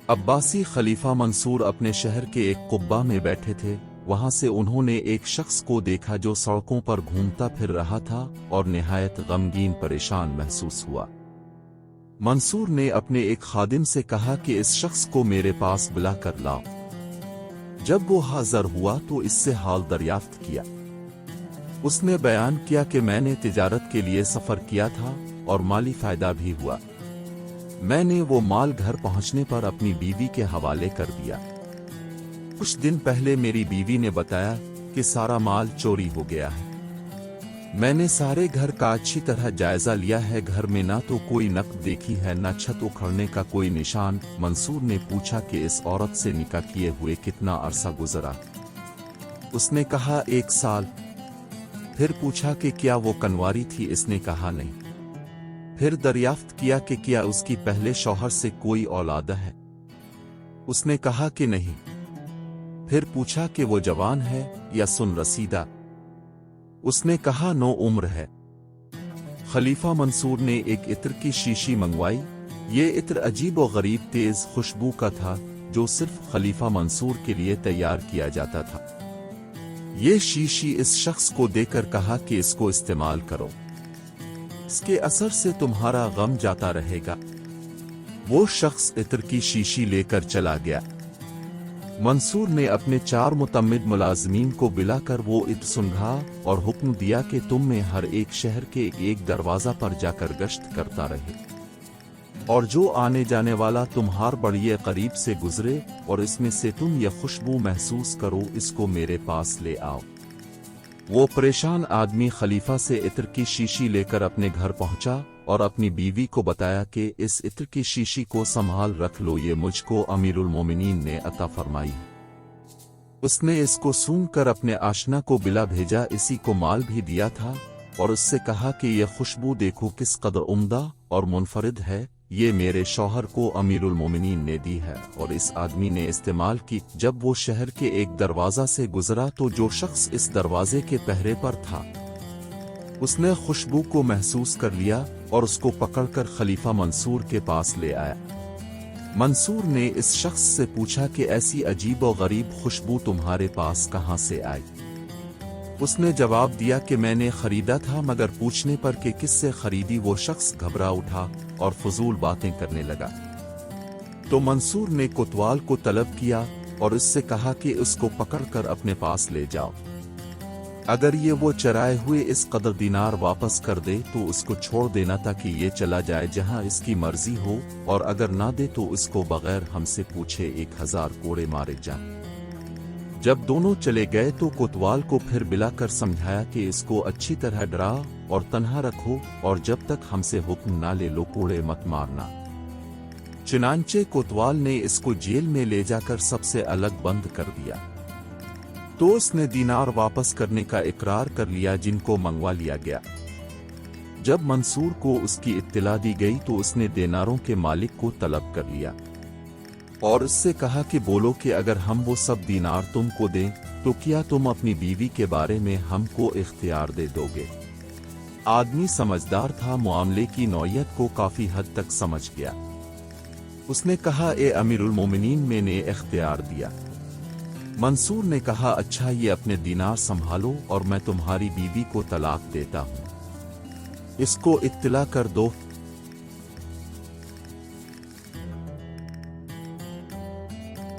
अब्बासी खलीफा मंसूर अपने शहर के एक कुब्बा में बैठे थे। वहां से उन्होंने एक शख्स को देखा जो सड़कों पर घूमता फिर रहा था और निहायत गमगीन परेशान महसूस हुआ। मंसूर ने अपने एक खादिम से कहा कि इस शख्स को मेरे पास बुला कर लाओ। जब वो हाजिर हुआ तो इससे हाल दरियाफ्त किया। उसने बयान किया कि मैंने तिजारत के लिए सफर किया था और माली फायदा भी हुआ। मैंने वो माल घर पहुंचने पर अपनी बीवी के हवाले कर दिया। कुछ दिन पहले मेरी बीवी ने बताया कि सारा माल चोरी हो गया है। मैंने सारे घर का अच्छी तरह जायजा लिया है। घर में ना तो कोई नकद देखी है, ना छत उखड़ने का कोई निशान। मंसूर ने पूछा कि इस औरत से निकाह किए हुए कितना अरसा गुजरा। उसने कहा 1 साल। फिर पूछा कि क्या वो कनवारी थी। इसने कहा नहीं। फिर दरियाफ्त किया कि क्या उसकी पहले शौहर से कोई औलाद है। उसने कहा कि नहीं। फिर पूछा कि वो जवान है या सुन रसीदा। उसने कहा 9 उम्र है। खलीफा मंसूर ने एक इत्र की शीशी मंगवाई। ये इत्र अजीब और गरीब तेज खुशबू का था जो सिर्फ खलीफा मंसूर के लिए तैयार किया जाता था। ये शीशी इस शख्स को देकर कहा कि इसको इस्तेमाल करो, इसके असर से तुम्हारा गम जाता रहेगा। वो शख्स इत्र की शीशी लेकर चला गया। मंसूर ने अपने 4 मुतम्मिद मुलाजमीन को बुलाकर वो इत्र सुंघा और हुक्म दिया कि तुम में हर एक शहर के एक दरवाजा पर जाकर गश्त करता रहे, और जो आने जाने वाला तुम्हार बड़िए करीब से गुजरे और इसमें से तुम यह खुशबू महसूस करो, इसको मेरे पास ले आओ। वो परेशान आदमी खलीफा से इत्र की शीशी लेकर अपने घर पहुंचा और अपनी बीवी को बताया कि इस इत्र की शीशी को संभाल रख लो, ये मुझको अमीरुल मोमिनीन ने अता फरमाई। उसने इसको सूंघ कर अपने आशना को बिला भेजा। इसी को माल भी दिया था और उससे कहा कि यह खुशबू देखो किस कदर उम्दा और मुनफरिद है। ये मेरे शौहर को अमीरुल मोमिनीन ने दी है और इस आदमी ने इस्तेमाल की। जब वो शहर के एक दरवाजा से गुजरा तो जो शख्स इस दरवाजे के पहरे पर था उसने खुशबू को महसूस कर लिया और उसको पकड़कर खलीफा मंसूर के पास ले आया। मंसूर ने इस शख्स से पूछा कि ऐसी अजीब और गरीब खुशबू तुम्हारे पास कहां से आई। उसने जवाब दिया कि मैंने खरीदा था, मगर पूछने पर कि किससे खरीदी वो शख्स घबरा उठा और फजूल बातें करने लगा। तो मंसूर ने कोतवाल को तलब किया और इससे कहा कि उसको पकड़कर अपने पास ले जाओ। अगर ये वो चराए हुए इस कदर दिनार वापस कर दे तो उसको छोड़ देना ताकि ये चला जाए जहां इसकी मर्जी हो, और अगर ना दे तो इसको बगैर हमसे पूछे 1000 कोड़े मारे जाएं। जब दोनों चले गए तो कोतवाल को फिर बुलाकर समझाया कि इसको अच्छी तरह डरा और तन्हा रखो, और जब तक हमसे हुक्म ना ले लो कोड़े मत मारना। चुनांचे कोतवाल ने इसको जेल में ले जाकर सबसे अलग बंद कर दिया। तो उसने दीनार वापस करने का इकरार कर लिया जिनको मंगवा लिया गया। जब मंसूर को उसकी इत्तला दी गई तो उसने दीनारों के मालिक को तलब कर लिया और उससे कहा कि बोलो कि अगर हम वो सब दीनार तुमको दें तो क्या तुम अपनी बीवी के बारे में हमको इख्तियार दे दोगे। आदमी समझदार था, मामले की नौयत को काफी हद तक समझ गया। उसने कहा ए अमीरुल मोमिनीन, मैंने इख्तियार दिया। मंसूर ने कहा अच्छा, ये अपने दीनार संभालो और मैं तुम्हारी बीवी को तलाक देता हूँ। इसको इत्तला कर दो।